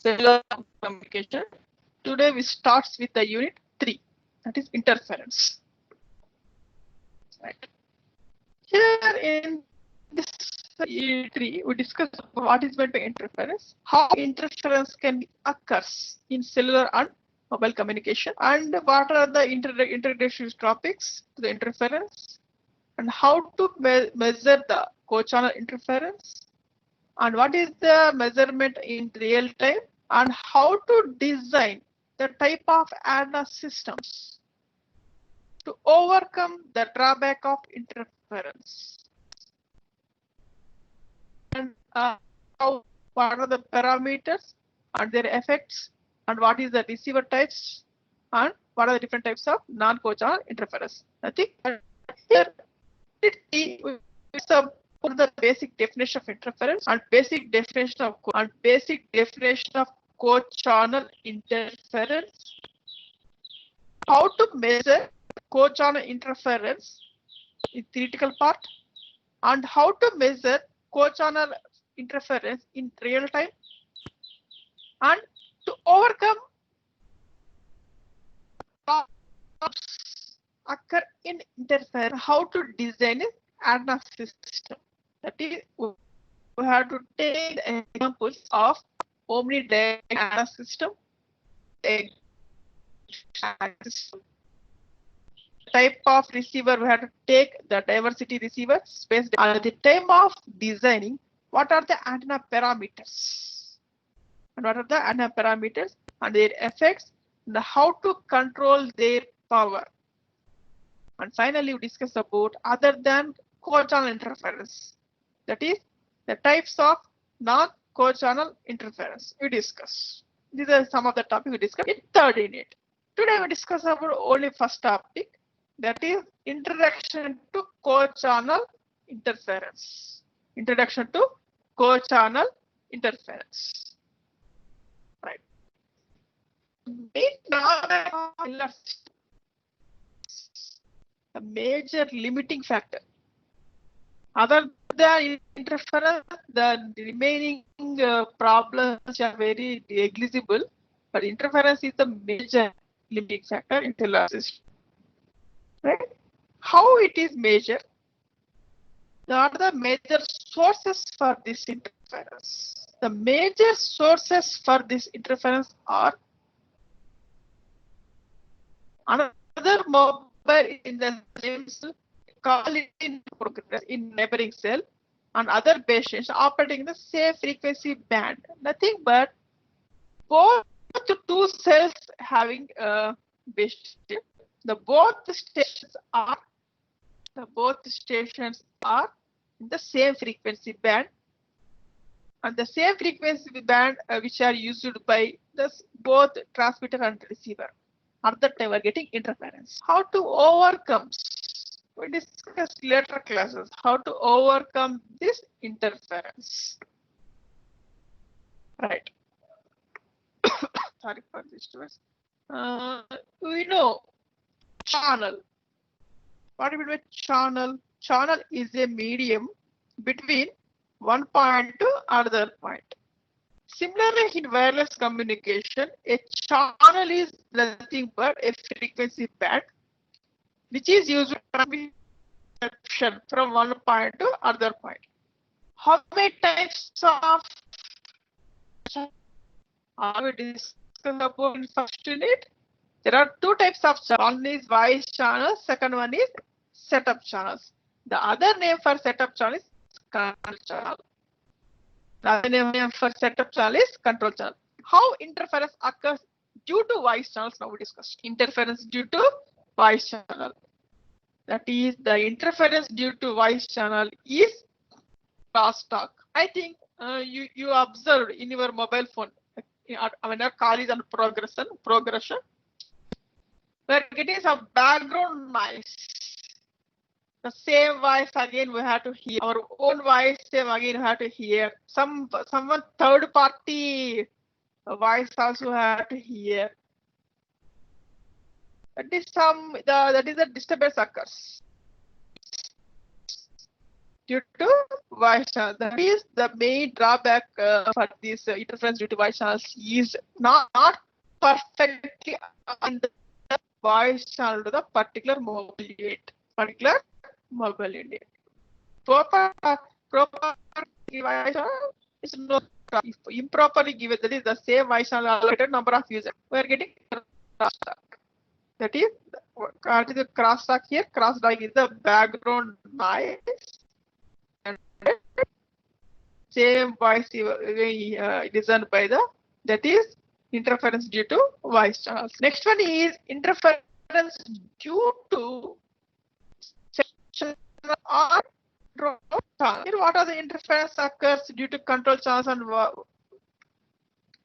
cellular communication. Today we start with the unit 3, that is interference. Right. Here in this unit 3, we discuss what is meant by interference, how interference can occur in cellular and mobile communication, and what are the introductory topics to the interference, and how to measure the co-channel interference, and what is the measurement in real time, and how to design the type of antenna systems to overcome the drawback of interference, and what are the parameters and their effects, and what is the receiver types, and what are the different types of non-co-channel interference. I think here the basic definition of interference and basic definition of co-channel interference, how to measure co-channel interference in theoretical part, and how to measure co-channel interference in real time, and to overcome occur in interference, how to design an antenna system. That is, we have to take the examples of omnidirectional antenna system, type of receiver. We have to take the diversity receiver space. At the time of designing, what are the antenna parameters, and what are the antenna parameters and their effects, and how to control their power. And finally, we discuss about other than co-channel interference, that is the types of non-co-channel interference we discuss. These are some of the topics we discussed in third unit. Today we discuss about only first topic, that is introduction to co-channel interference. Introduction to co-channel interference. Right. A major limiting factor. Other than interference, the remaining problems are very negligible, but interference is the major limiting factor in cellular system. Right? How it is measured? There are the major sources for this interference. The major sources for this interference are another mobile in the same cell, call it in progress in neighboring cell, and other base stations operating in the same frequency band. Nothing but both the two cells having a base station. Both stations are in the same frequency band, and the same frequency band which are used by both transmitter and receiver. At that time, we are getting interference. How to overcome? We discuss later classes how to overcome this interference. Right. Sorry for this. We know channel. What do we mean by channel? Channel is a medium between one point to another point. Similarly, in wireless communication, a channel is nothing but a frequency band which is used to transmission from one point to other point. How many types of are we discussing about in first unit? There are two types of channels. One is voice channels, second one is setup channels. The other name for setup channel is control channel. The other name for setup channel is control channel. How interference occurs due to voice channels? Now we discuss interference due to voice channel. That is, the interference due to voice channel is crosstalk. I think you observed in your mobile phone when your call is on progression, we are getting some background noise. The same voice again we have to hear. Our own voice same again we have to hear. Someone third party voice also have to hear. That is the disturbance occurs. due to voice channel. That is the main drawback for this interference due to voice channels is not perfectly on the voice channel to the particular mobile unit. Proper voice channel is not improperly given. That is the same voice channel allocated number of users. We are getting crosstalk. That is the crosstalk here. Crosstalk is the background noise. Same voice listened by the, that is interference due to voice channels. Next one is interference due to or control channel. Here, what are the interference occurs due to control channels and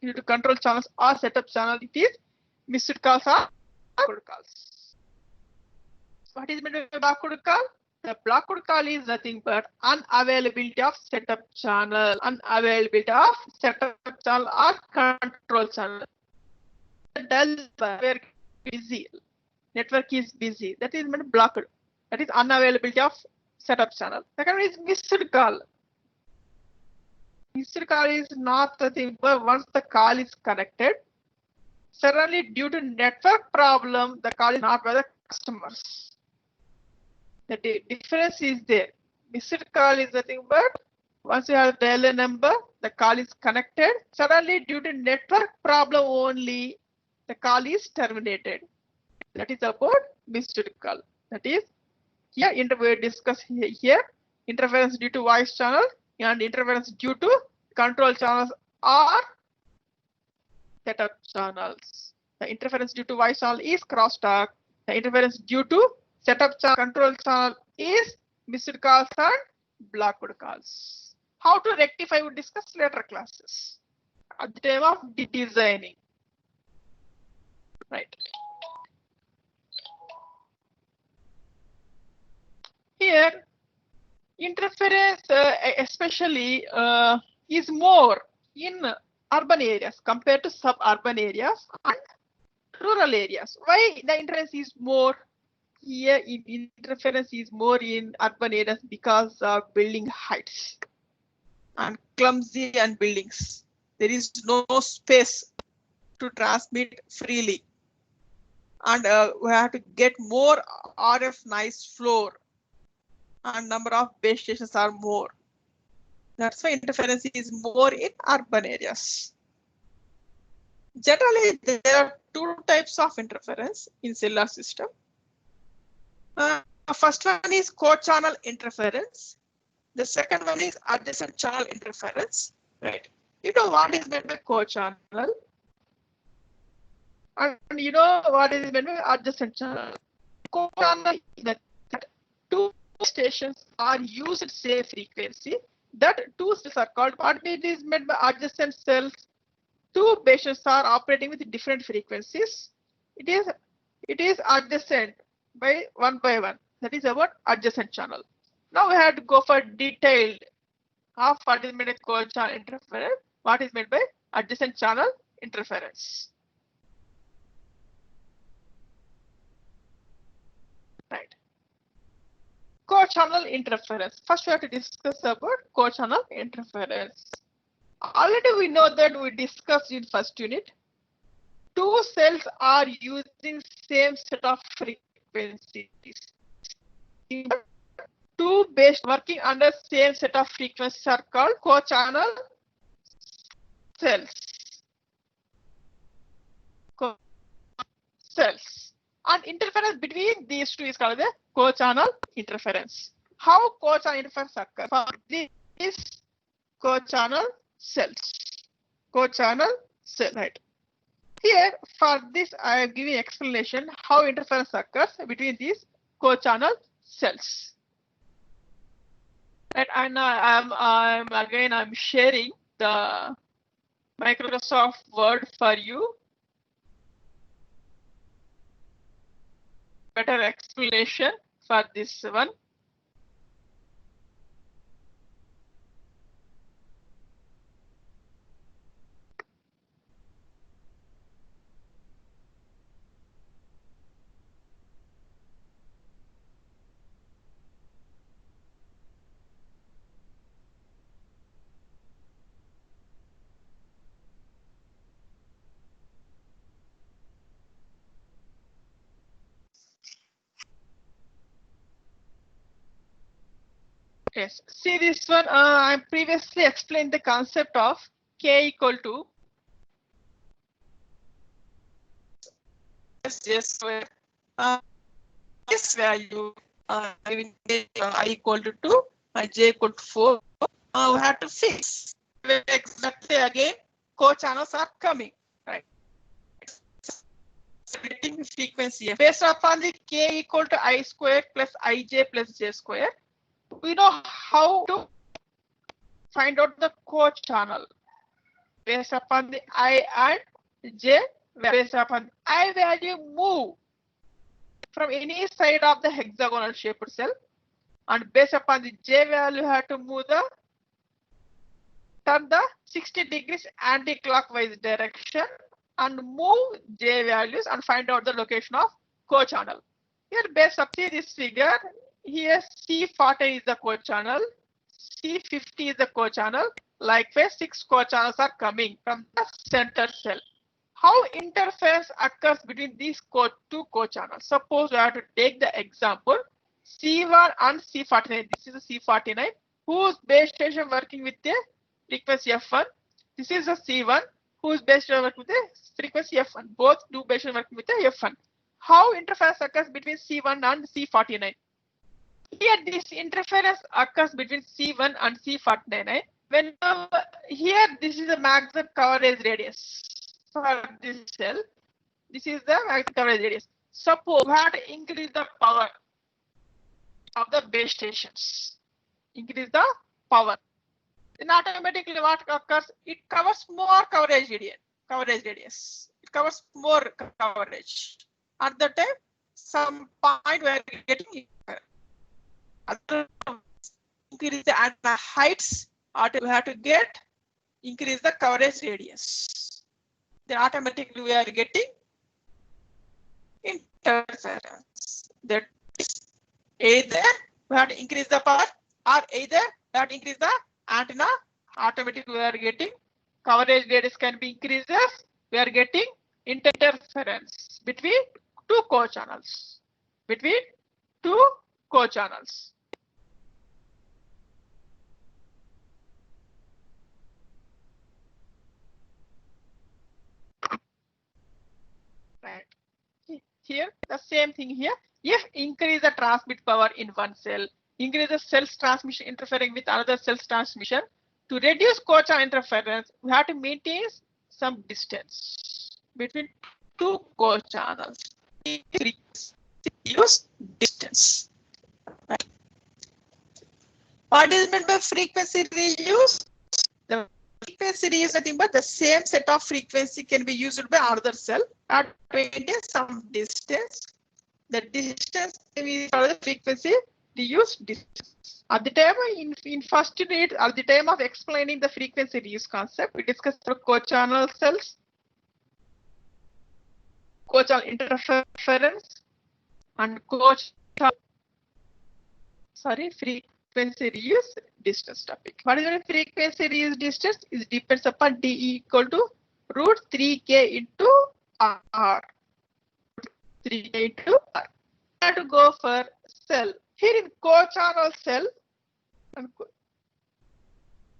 due to control channels or setup channel? It is missed calls or blocked calls. What is meant by blocked call? The blocked call is nothing but unavailability of setup channel, unavailability of setup channel or control channel. Where busy, network is busy. That is meant blocked. That is unavailability of setup channel. Second is missed call. Missed call is not the thing, but once the call is connected, suddenly due to network problem, the call is not by the customers. The difference is there. Missed call is the thing, but once you have dial a number, the call is connected. Suddenly, due to network problem only, the call is terminated. That is about missed call. That is here we discuss here interference due to voice channel and interference due to control channels or setup channels. The interference due to voice channel is crosstalk. The interference due to setup channel control channel is missed calls and blocked calls. How to rectify we discuss later classes at the time of designing. Right. Here, interference especially is more in urban areas compared to suburban areas and rural areas. Why the interference is more here? Interference is more in urban areas because of building heights and clumsy and buildings. There is no space to transmit freely, and we have to get more RF noise floor, and number of base stations are more. That's why interference is more in urban areas. Generally, there are two types of interference in cellular system. First one is co-channel interference. The second one is adjacent channel interference. Right. You know what is meant by co-channel, and you know what is meant by adjacent channel. Co-channel is that two stations are used at same frequency. That two cells are called. What it is meant by adjacent cells? Two base stations are operating with different frequencies. It is adjacent by one. That is about adjacent channel. Now we have to go for detailed of what is meant by co-channel interference. What is meant by adjacent channel interference. Right. Co-channel interference. First, we have to discuss about co-channel interference. Already we know that we discussed in first unit. Two cells are using same set of frequencies. Two base working under same set of frequencies are called co-channel cells. And interference between these two is called the co-channel interference. How co-channel interference occurs? For this co-channel cells. Co-channel cell, right? Here, for this, I am giving explanation how interference occurs between these co-channel cells. Right, and I'm sharing the Microsoft Word for you. Better explanation for this one. Yes, see this one, I previously explained the concept of K equal to J square. This value I equal to 2, J equal to 4. We have to fix exactly again. Co-channels are coming, right? Frequency based upon the K equal to I square plus Ij plus J square. We know how to find out the co-channel based upon the I and J. Based upon I value, move from any side of the hexagonal shaped cell, and based upon the J value, have to move the turn the 60 degrees anti-clockwise direction and move J values and find out the location of co-channel. Here, based upon this figure, here C40 is the co-channel, C50 is the co-channel. Likewise, 6 co-channels are coming from the center cell. How interference occurs between these two co-channels? Suppose we have to take the example C1 and C49. This is a C49 whose base station working with the frequency F1. This is a C1 whose base station working with the frequency F1. Both do base station working with the F1. How interference occurs between C1 and C49? Here, this interference occurs between C1 and C49. When here, this is the maximum coverage radius for this cell. This is the maximum coverage radius. Suppose we have to increase the power of the base stations. Increase the power. Then automatically what occurs? It covers more coverage radius. It covers more coverage. At the time, some point we are getting increase the antenna heights, we have to get increase the coverage radius. Then automatically we are getting interference. That is either we have to increase the power or either we have to increase the antenna. Automatically we are getting coverage radius can be increases. We are getting interference between two co-channels. Right. Here, the same thing here. If increase the transmit power in one cell, increase the cell's transmission interfering with another cell's transmission. To reduce co-channel interference, we have to maintain some distance between two co-channels. Use distance. Right. What is meant by frequency reuse? The frequency reuse is nothing but the same set of frequency can be used by another cell at maintain some distance. The distance is the frequency reuse distance. At the time in first unit, at the time of explaining the frequency reuse concept, we discussed the co-channel cells, co-channel interference, and frequency reuse distance topic. What is the frequency reuse distance? It depends upon D equal to root 3K into R. 3K into R. I have to go for cell. Here in co-channel cell,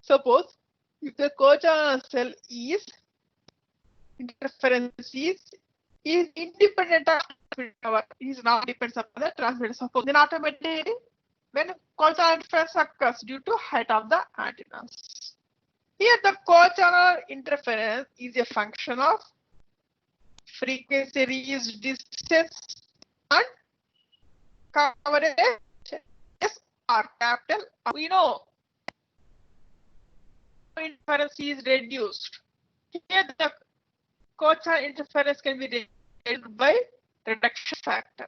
suppose if the co-channel cell is interference is independent of power, is not depends upon the transmitter. Suppose then automatically when co-channel interference occurs due to height of the antennas. Here the co-channel interference is a function of frequency reuse distance and coverage or capital. We know interference is reduced. Here the co-channel interference can be reduced by reduction factor.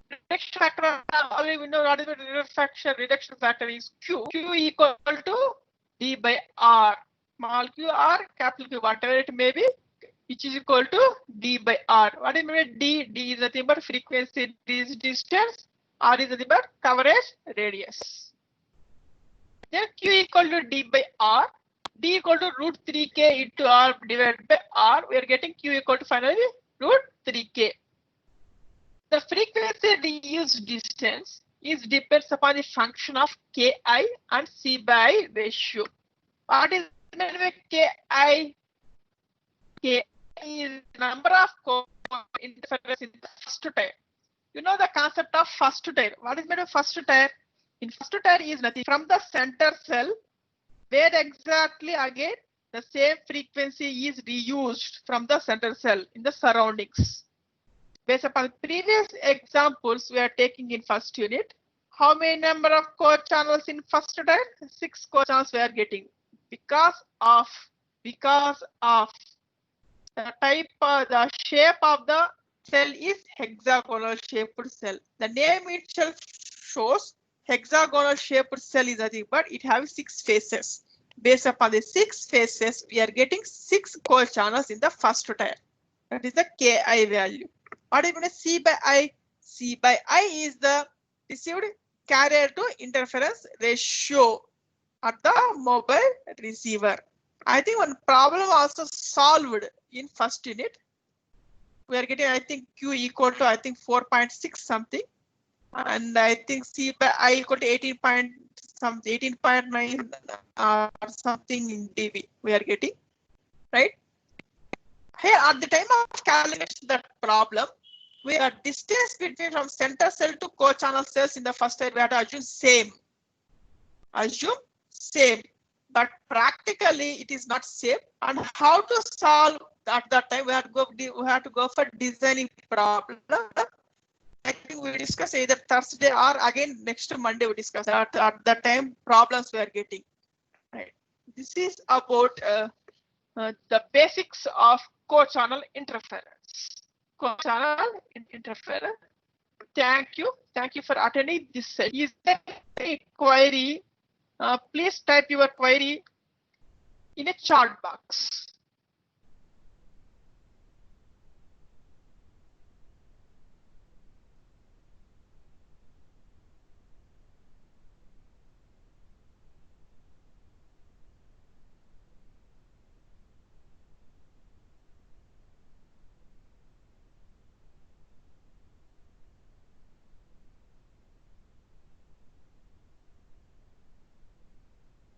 Reduction factor, already we know what is the reduction factor is Q. Q equal to D by R. Small q or capital Q, whatever it may be, which is equal to D by R. What is meant D? D is nothing but frequency distance. R is nothing but coverage radius. Then Q equal to D by R. D equal to root 3K into R divided by R. We are getting Q equal to finally root 3K. The frequency reuse distance is depends upon the function of Ki and C by ratio. What is meant by Ki? Ki is number of interference in the first tier. You know the concept of first tier. What is meant by first tier? In first tier is nothing from the center cell, where exactly again the same frequency is reused from the center cell in the surroundings. Based upon previous examples we are taking in first unit, how many number of core channels in first tier? 6 core channels we are getting because of the type, the shape of the cell is hexagonal shaped cell. The name itself shows hexagonal shaped cell is nothing but it has 6 faces. Based upon the 6 faces, we are getting 6 core channels in the first tier. That is the Ki value. What is going to C by I? C by I is the received carrier to interference ratio at the mobile receiver. I think one problem also solved in first unit. We are getting, I think, Q equal to, I think, 4.6 something. And I think C by I equal to 18.9 or something in dB we are getting, right? Here at the time of calculation that problem, we are distance between from center cell to core channel cells in the first tier, we have to assume same. But practically it is not same. And how to solve at that time, we have to go for designing problem. I think we discuss either Thursday or again next Monday we discuss at that time problems we are getting. Right. This is about the basics of core channel interference. Core channel interference. Thank you for attending this session. Is there any query? Please type your query in a chat box.